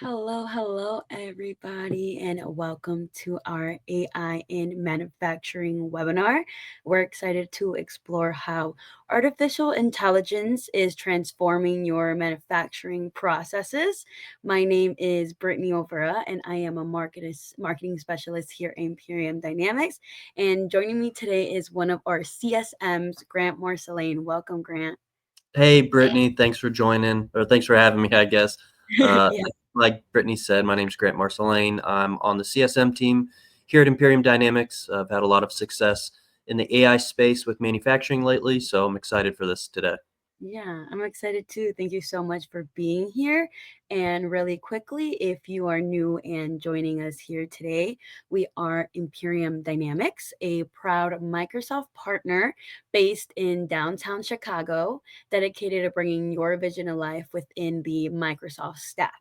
Hello, everybody, and welcome to our AI in Manufacturing webinar. We're excited to explore how artificial intelligence is transforming your manufacturing processes. My name is Brittany Overa, and I am a marketing specialist here at Imperium Dynamics. And joining me today is one of our CSMs, Grant Marcelane. Welcome, Grant. Hey, Brittany, thanks for joining, or thanks for having me, I guess. Uh, Yeah. like Brittany said, my name's Grant Marcelane. I'm on the CSM team here at Imperium Dynamics. I've had a lot of success in the AI space with manufacturing lately, so I'm excited for this today. Yeah, I'm excited too. Thank you so much for being here. And really quickly, if you are new and joining us here today, we are Imperium Dynamics, a proud Microsoft partner based in downtown Chicago, dedicated to bringing your vision to life within the Microsoft stack.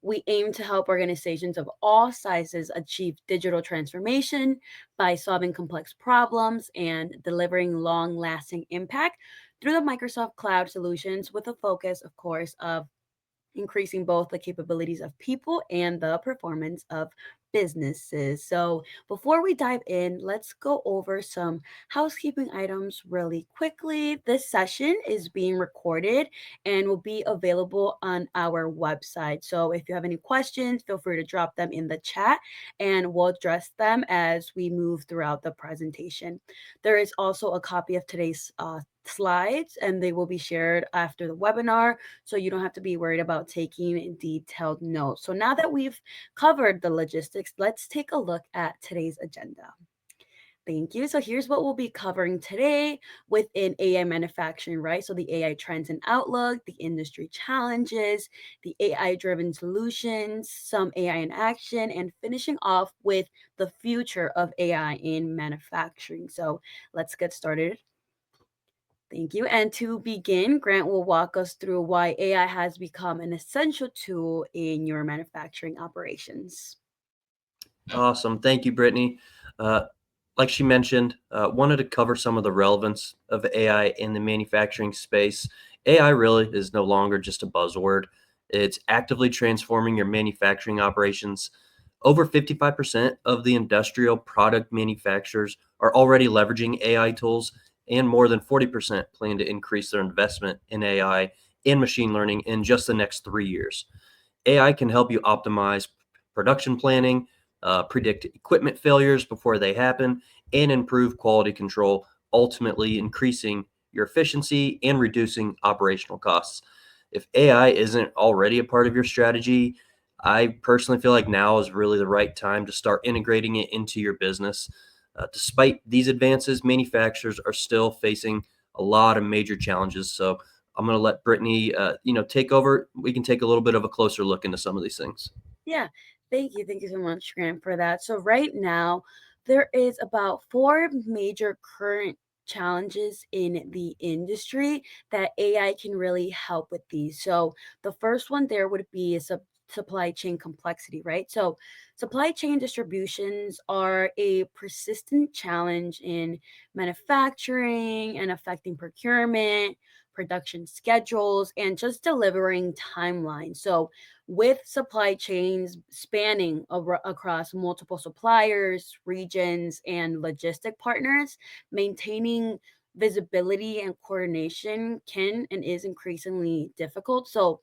We aim to help organizations of all sizes achieve digital transformation by solving complex problems and delivering long lasting impact through the Microsoft Cloud solutions with a focus, of course, of increasing both the capabilities of people and the performance of businesses. So, before we dive in, let's go over some housekeeping items really quickly. This session is being recorded and will be available on our website. So, if you have any questions, feel free to drop them in the chat and we'll address them as we move throughout the presentation. There is also a copy of today's slides and they will be shared after the webinar, so you don't have to be worried about taking detailed notes. So now that we've covered the logistics, let's take a look at today's agenda. Thank you. So here's what we'll be covering today within AI manufacturing, right? So the AI trends and outlook, the industry challenges, the AI driven solutions, some AI in action, and finishing off with the future of AI in manufacturing. So let's get started. Thank you. And to begin, Grant will walk us through why AI has become an essential tool in your manufacturing operations. Awesome. Thank you, Brittany. Uh, like she mentioned, wanted to cover some of the relevance of AI in the manufacturing space. AI really is no longer just a buzzword. It's actively transforming your manufacturing operations. Over 55% of the industrial product manufacturers are already leveraging AI tools, and more than 40% plan to increase their investment in AI and machine learning in just the next 3 years. AI can help you optimize production planning, predict equipment failures before they happen, and improve quality control, ultimately increasing your efficiency and reducing operational costs. If AI isn't already a part of your strategy, I personally feel like now is really the right time to start integrating it into your business. Despite these advances, manufacturers are still facing a lot of major challenges. So I'm going to let Brittany, take over. We can take a little bit of a closer look into some of these things. Yeah, thank you. Thank you so much, Grant, for that. So, right now, there is about four major current challenges in the industry that AI can really help with these. So, the first one there would be supply chain complexity, right? So, supply chain distributions are a persistent challenge in manufacturing and affecting procurement, production schedules, and just delivering timelines. So, with supply chains spanning across multiple suppliers, regions, and logistic partners, maintaining visibility and coordination can and is increasingly difficult. So,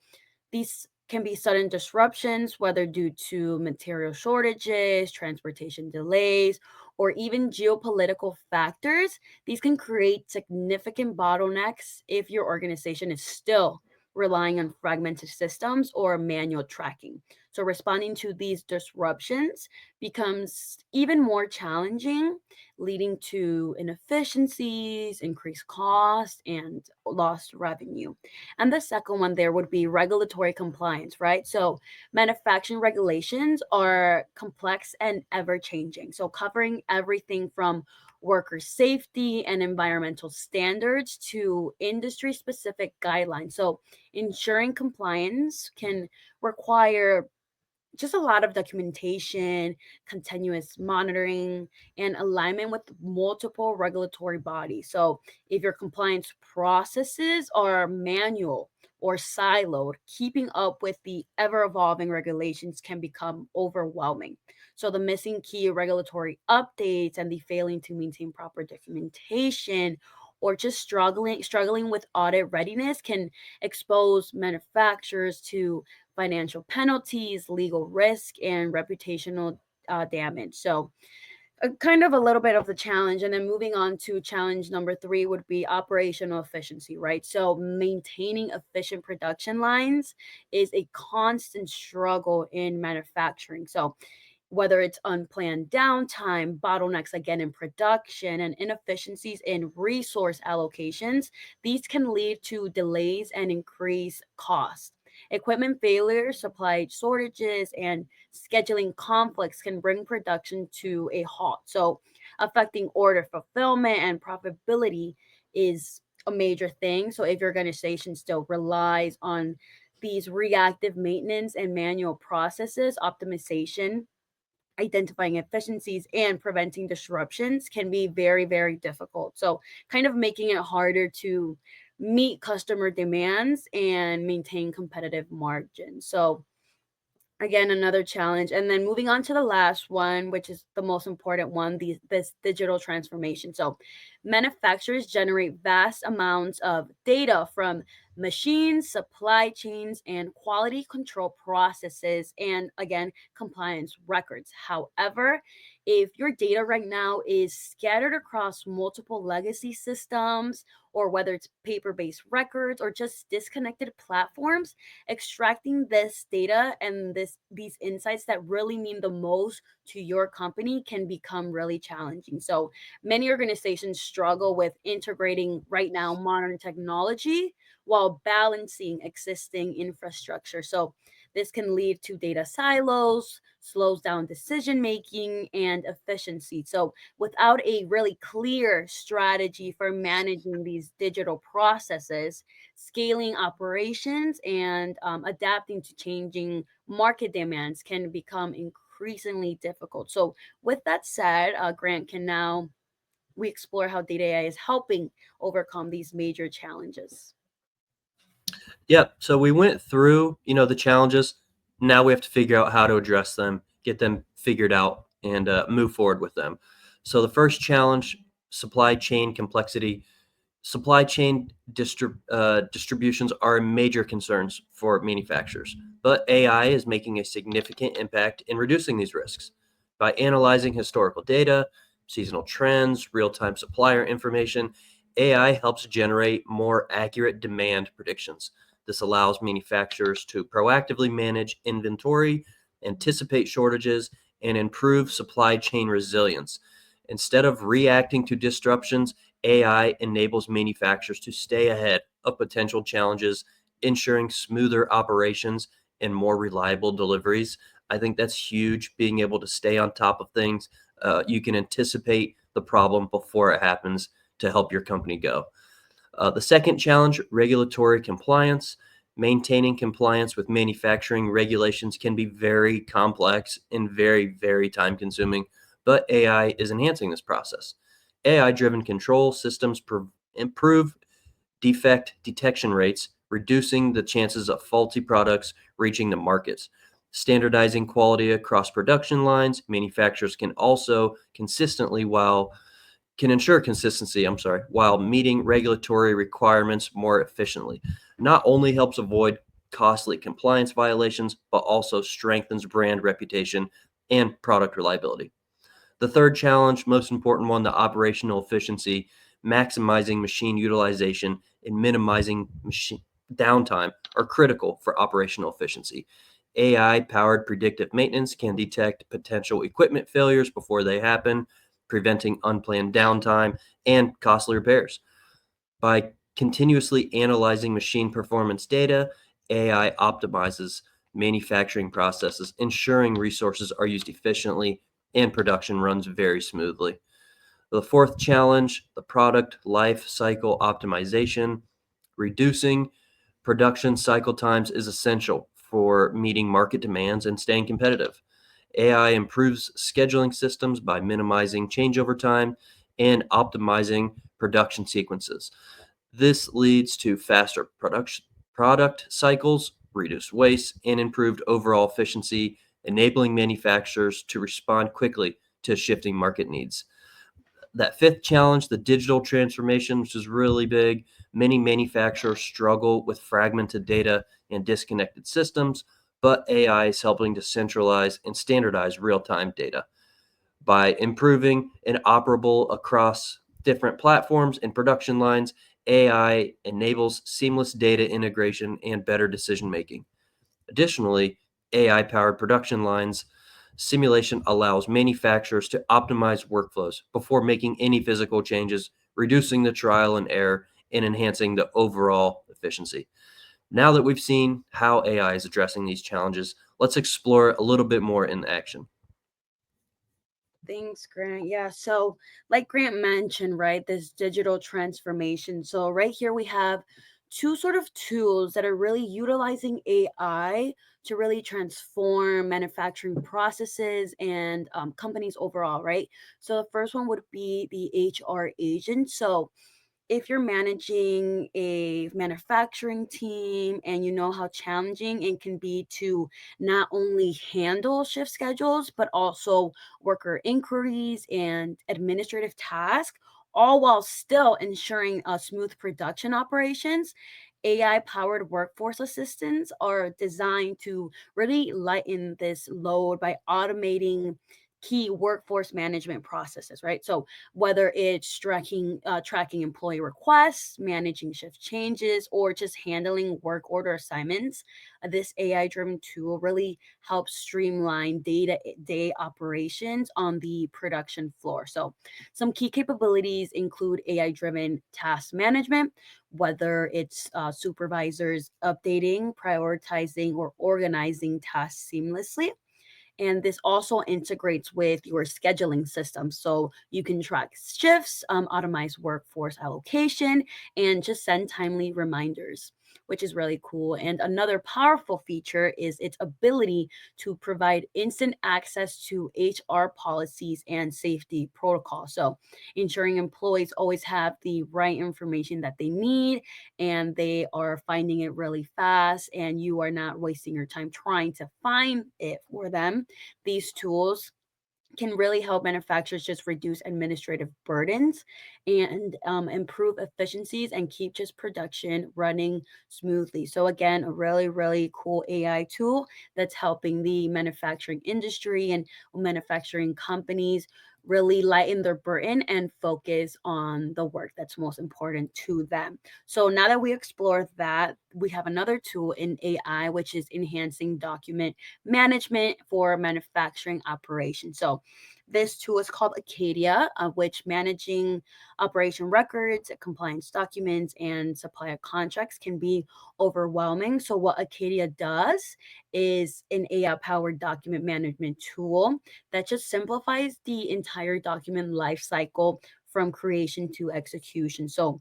these can be sudden disruptions, whether due to material shortages, transportation delays, or even geopolitical factors. These can create significant bottlenecks if your organization is still relying on fragmented systems or manual tracking. So, responding to these disruptions becomes even more challenging, leading to inefficiencies, increased costs, and lost revenue. And the second one there would be regulatory compliance, right? So manufacturing regulations are complex and ever changing. So covering everything from worker safety and environmental standards to industry specific guidelines. So ensuring compliance can require just a lot of documentation, continuous monitoring, and alignment with multiple regulatory bodies. So, if your compliance processes are manual or siloed, keeping up with the ever evolving regulations can become overwhelming. So, the missing key regulatory updates and the failing to maintain proper documentation or just struggling with audit readiness can expose manufacturers to financial penalties, legal risk, and reputational damage. So, kind of a little bit of the challenge. And then moving on to challenge number three would be operational efficiency, right? So, maintaining efficient production lines is a constant struggle in manufacturing. So, whether it's unplanned downtime, bottlenecks again in production, and inefficiencies in resource allocations, these can lead to delays and increased costs. Equipment failures, supply shortages, and scheduling conflicts can bring production to a halt. So, affecting order fulfillment and profitability is a major thing. So, if your organization still relies on these reactive maintenance and manual processes, optimization, identifying efficiencies and preventing disruptions can be very, very difficult. So, kind of making it harder to meet customer demands and maintain competitive margins. So, again, another challenge. And then moving on to the last one, which is the most important one, this digital transformation. So manufacturers generate vast amounts of data from machines, supply chains, and quality control processes, and again, compliance records. However, if your data right now is scattered across multiple legacy systems, or whether it's paper-based records or just disconnected platforms, extracting this data and these insights that really mean the most to your company can become really challenging. So many organizations struggle with integrating right now modern technology while balancing existing infrastructure. So this can lead to data silos, slows down decision making and efficiency. So without a really clear strategy for managing these digital processes, scaling operations, and adapting to changing market demands can become increasingly difficult. So, with that said, Grant, can now we explore how data AI is helping overcome these major challenges? Yeah, so we went through, the challenges. Now we have to figure out how to address them, get them figured out, and move forward with them. So the first challenge, supply chain complexity. Supply chain distributions are major concerns for manufacturers, but AI is making a significant impact in reducing these risks. By analyzing historical data, seasonal trends, real time supplier information, AI helps generate more accurate demand predictions. This allows manufacturers to proactively manage inventory, anticipate shortages, and improve supply chain resilience. Instead of reacting to disruptions, AI enables manufacturers to stay ahead of potential challenges, ensuring smoother operations and more reliable deliveries. I think that's huge, being able to stay on top of things. You can anticipate the problem before it happens to help your company go. The second challenge, regulatory compliance. Maintaining compliance with manufacturing regulations can be very complex and very, very time consuming, but AI is enhancing this process. AI driven control systems improve defect detection rates, reducing the chances of faulty products reaching the markets. Standardizing quality across production lines, manufacturers can ensure consistency, while meeting regulatory requirements more efficiently. Not only helps avoid costly compliance violations, but also strengthens brand reputation and product reliability. The third challenge, most important one, the operational efficiency, maximizing machine utilization and minimizing machine downtime are critical for operational efficiency. AI powered predictive maintenance can detect potential equipment failures before they happen, preventing unplanned downtime and costly repairs. By continuously analyzing machine performance data, AI optimizes manufacturing processes, ensuring resources are used efficiently and production runs very smoothly. The fourth challenge, the product life cycle optimization. Reducing production cycle times is essential for meeting market demands and staying competitive. AI improves scheduling systems by minimizing changeover time and optimizing production sequences. This leads to faster product cycles, reduced waste, and improved overall efficiency, enabling manufacturers to respond quickly to shifting market needs. That fifth challenge, the digital transformation, which is really big. Many manufacturers struggle with fragmented data and disconnected systems, but AI is helping to centralize and standardize real time data. By improving and operable across different platforms and production lines, AI enables seamless data integration and better decision making. Additionally, AI powered production lines simulation allows manufacturers to optimize workflows before making any physical changes, reducing the trial and error and enhancing the overall efficiency. Now that we've seen how AI is addressing these challenges, let's explore a little bit more in action. Thanks, Grant. Yeah. So, like Grant mentioned, right, this digital transformation. So, right here we have two sort of tools that are really utilizing AI to really transform manufacturing processes and companies overall, right? So, the first one would be the HR agent. So, if you're managing a manufacturing team and you know how challenging it can be to not only handle shift schedules but also worker inquiries and administrative tasks, all while still ensuring smooth production operations, AI powered workforce assistants are designed to really lighten this load by automating key workforce management processes, right? So whether it's tracking employee requests, managing shift changes, or just handling work order assignments. This AI driven tool really helps streamline day operations on the production floor. So, some key capabilities include AI driven task management, whether it's supervisors updating, prioritizing, or organizing tasks seamlessly, and this also integrates with your scheduling system. So you can track shifts, automate workforce allocation, and just send timely reminders, which is really cool. And another powerful feature is its ability to provide instant access to HR policies and safety protocols. So ensuring employees always have the right information that they need and they are finding it really fast, and you are not wasting your time trying to find it for them. These tools can really help manufacturers just reduce administrative burdens and improve efficiencies and keep just production running smoothly. So again, a really, really cool AI tool that's helping the manufacturing industry and manufacturing companies really lighten their burden and focus on the work that's most important to them. So now that we explored that, we have another tool in AI, which is enhancing document management for manufacturing operations. So this tool is called Acadia, which managing operation records, compliance documents, and supplier contracts can be overwhelming. So what Acadia does is an AI-powered document management tool that just simplifies the entire document lifecycle from creation to execution. So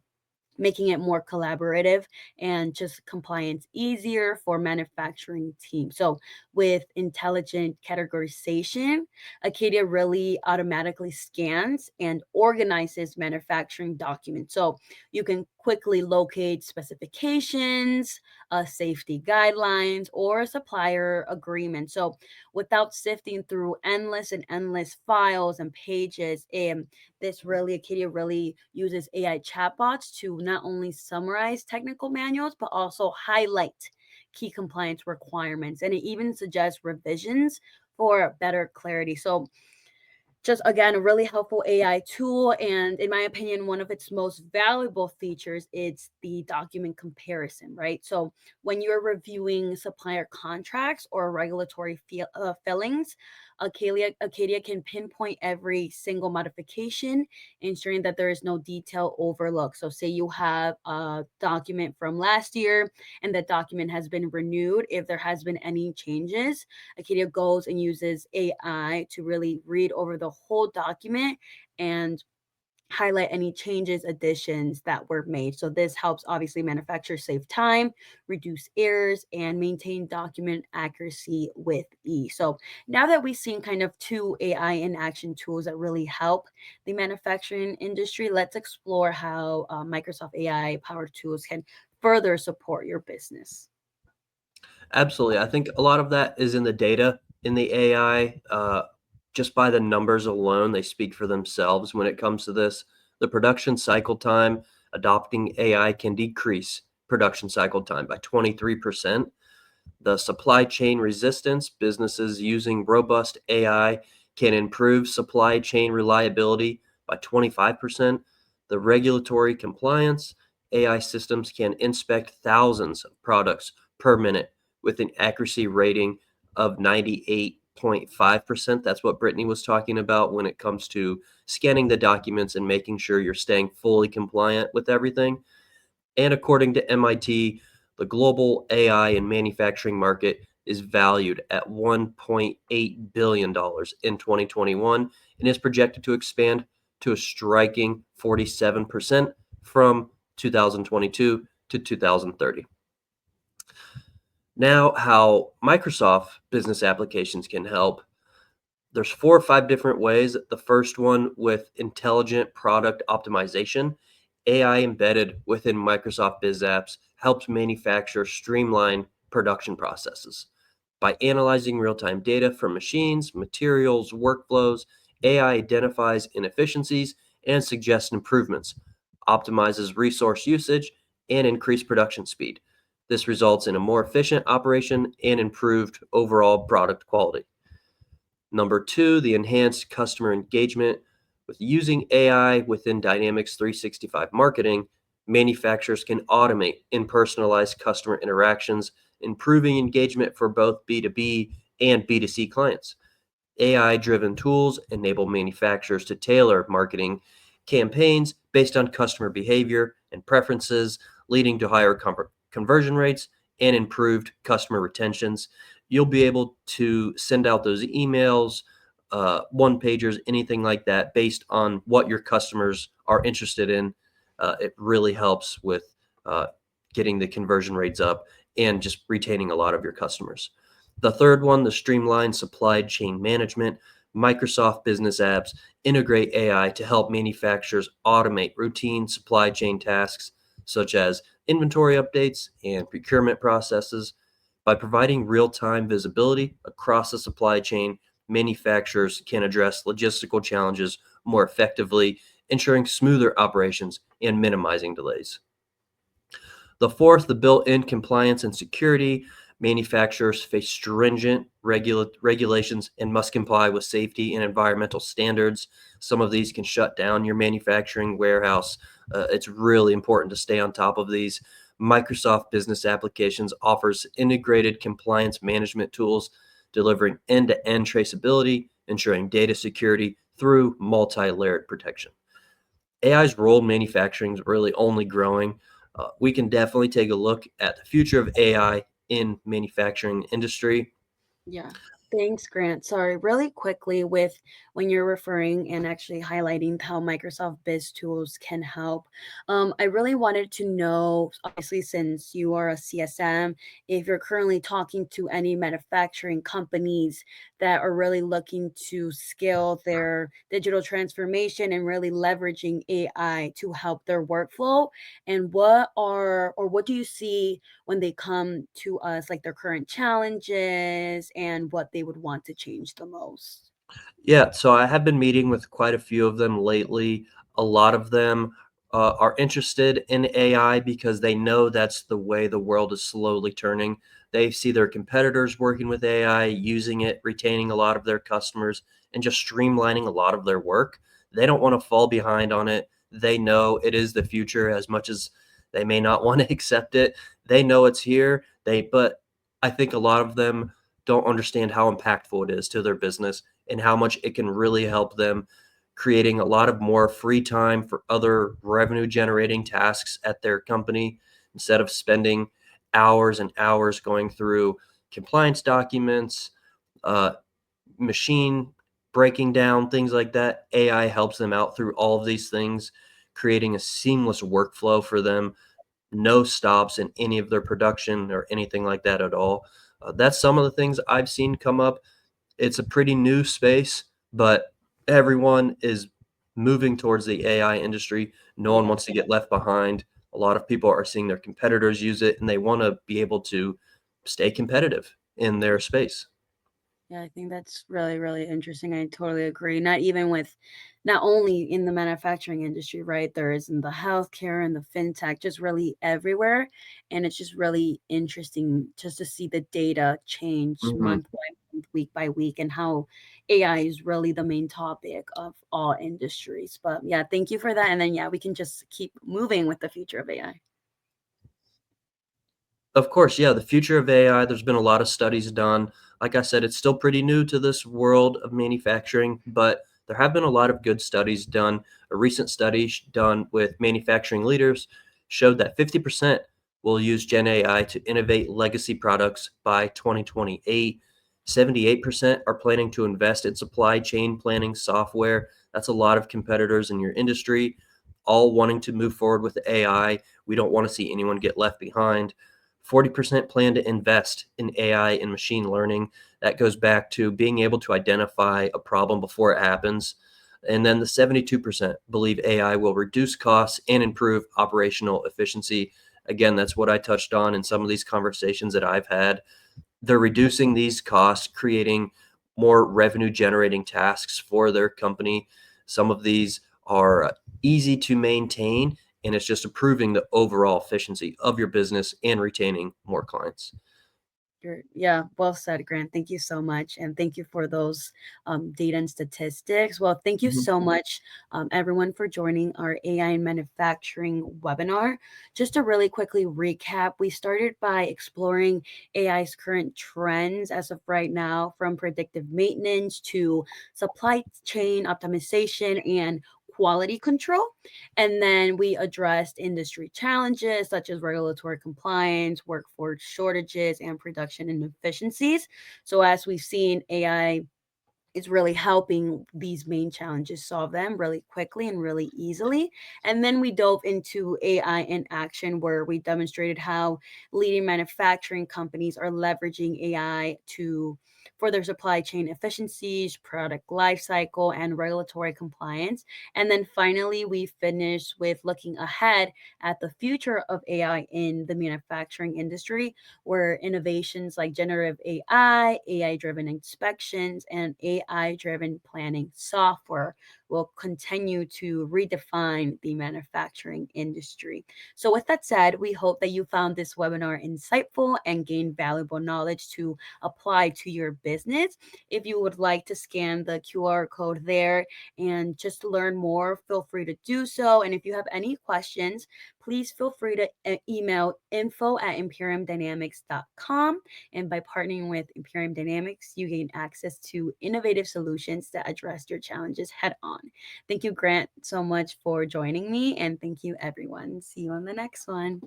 making it more collaborative and just compliance easier for manufacturing teams. So with intelligent categorization, Acadia really automatically scans and organizes manufacturing documents. So you can quickly locate specifications, safety guidelines, or supplier agreements. So without sifting through endless files and pages, this really Acadia really uses AI chatbots to not only summarize technical manuals but also highlight key compliance requirements, and it even suggests revisions for better clarity. So just again a really helpful AI tool, and in my opinion one of its most valuable features is the document comparison, right? So when you're reviewing supplier contracts or regulatory fillings, Acadia can pinpoint every single modification, ensuring that there is no detail overlook. So say you have a document from last year and that document has been renewed, if there has been any changes, Acadia goes and uses AI to really read over the whole document and highlight any changes, additions that were made. So this helps obviously manufacturers save time, reduce errors, and maintain document accuracy with ease. So now that we've seen kind of two AI in action tools that really help the manufacturing industry, let's explore how Microsoft AI powered tools can further support your business. Absolutely. I think a lot of that is in the data in the AI. Just by the numbers alone, they speak for themselves when it comes to this. The production cycle time, adopting AI can decrease production cycle time by 23%. The supply chain resistance, businesses using robust AI can improve supply chain reliability by 25%. The regulatory compliance, AI systems can inspect thousands of products per minute with an accuracy rating of 98.5%. That's what Brittany was talking about when it comes to scanning the documents and making sure you're staying fully compliant with everything. And according to MIT, the global AI and manufacturing market is valued at $1.8 billion in 2021 and is projected to expand to a striking 47% from 2022 to 2030. Now, how Microsoft business applications can help. There's 4 or 5 different ways. The first one with intelligent product optimization. AI embedded within Microsoft Biz Apps helps manufacturers streamline production processes. By analyzing real-time data from machines, materials, workflows, AI identifies inefficiencies and suggests improvements, optimizes resource usage, and increased production speed. This results in a more efficient operation and improved overall product quality. Number two, the enhanced customer engagement. With using AI within Dynamics 365 marketing, manufacturers can automate and personalize customer interactions, improving engagement for both B2B and B2C clients. AI driven tools enable manufacturers to tailor marketing campaigns based on customer behavior and preferences, leading to higher conversion rates and improved customer retentions. You'll be able to send out those emails, one pagers, anything like that, based on what your customers are interested in. It really helps with uh, getting the conversion rates up and just retaining a lot of your customers. The third one, the streamlined supply chain management. Microsoft Business Apps integrate AI to help manufacturers automate routine supply chain tasks such as inventory updates and procurement processes. By providing real time visibility across the supply chain, manufacturers can address logistical challenges more effectively, ensuring smoother operations and minimizing delays. The fourth, the built-in compliance and security. Manufacturers face stringent regulations and must comply with safety and environmental standards. Some of these can shut down your manufacturing warehouse. It's really important to stay on top of these. Microsoft Business Applications offers integrated compliance management tools, delivering end-to-end traceability, ensuring data security through multi-layered protection. AI's role in manufacturing is really only growing. We can definitely take a look at the future of AI in manufacturing industry. Yeah. Thanks, Grant. Sorry, really quickly with when you're referring and actually highlighting how Microsoft Biz tools can help. I really wanted to know, obviously, since you are a CSM, if you're currently talking to any manufacturing companies that are really looking to scale their digital transformation and really leveraging AI to help their workflow, and what do you see when they come to us, like their current challenges and what they would want to change the most? Yeah, so I have been meeting with quite a few of them lately. A lot of them are interested in AI because they know that's the way the world is slowly turning. They see their competitors working with AI, using it, retaining a lot of their customers, and just streamlining a lot of their work. They don't want to fall behind on it. They know it is the future as much as they may not want to accept it. They know it's here. But I think a lot of them don't understand how impactful it is to their business and how much it can really help them, creating a lot of more free time for other revenue generating tasks at their company instead of spending hours and hours going through compliance documents, uh, machine breaking down, things like that. AI helps them out through all of these things, creating a seamless workflow for them, no stops in any of their production or anything like that at all. That's some of the things I've seen come up. It's a pretty new space, but everyone is moving towards the AI industry. No one Yeah. wants to get left behind. A lot of people are seeing their competitors use it and they want to be able to stay competitive in their space. Yeah, I think that's really, really interesting. I totally agree. Not even with, not only in the manufacturing industry, right? There is in the healthcare and the fintech, just really everywhere. And it's just really interesting just to see the data change Mhm. month by month, week by week, and how AI is really the main topic of all industries. But yeah, thank you for that. And then, yeah, we can just keep moving with the future of AI. Of course, yeah, the future of AI, there's been a lot of studies done. Like I said, it's still pretty new to this world of manufacturing, but there have been a lot of good studies done. A recent study done with manufacturing leaders showed that 50% will use Gen AI to innovate legacy products by 2028. 78% are planning to invest in supply chain planning software. That's a lot of competitors in your industry, all wanting to move forward with AI. We don't want to see anyone get left behind. 40% plan to invest in AI and machine learning. That goes back to being able to identify a problem before it happens. And then the 72% believe AI will reduce costs and improve operational efficiency. Again, that's what I touched on in some of these conversations that I've had. They're reducing these costs, creating more revenue generating tasks for their company. Some of these are easy to maintain, and it's just improving the overall efficiency of your business and retaining more clients. Yeah, well said, Grant. Thank you so much. And thank you for those data and statistics. Well, thank you Mhm. so much, everyone, for joining our AI in manufacturing webinar. Just to really quickly recap, we started by exploring AI's current trends as of right now, from predictive maintenance to supply chain optimization and quality control. And then we addressed industry challenges such as regulatory compliance, workforce shortages, and production inefficiencies. So, as we've seen, AI is really helping these main challenges solve them really quickly and really easily. And then we dove into AI in action, where we demonstrated how leading manufacturing companies are leveraging AI to for their supply chain efficiencies, product lifecycle, and regulatory compliance. And then finally, we finished with looking ahead at the future of AI in the manufacturing industry, where innovations like generative AI, AI driven inspections, and AI driven planning software will continue to redefine the manufacturing industry. So, with that said, we hope that you found this webinar insightful and gained valuable knowledge to apply to your business. If you would like to scan the QR code there and just learn more, feel free to do so. And if you have any questions, please feel free to email info@imperiumdynamics.com. And by partnering with Imperium Dynamics, you gain access to innovative solutions that address your challenges head on. Thank you, Grant, so much for joining me. And thank you, everyone. See you on the next one.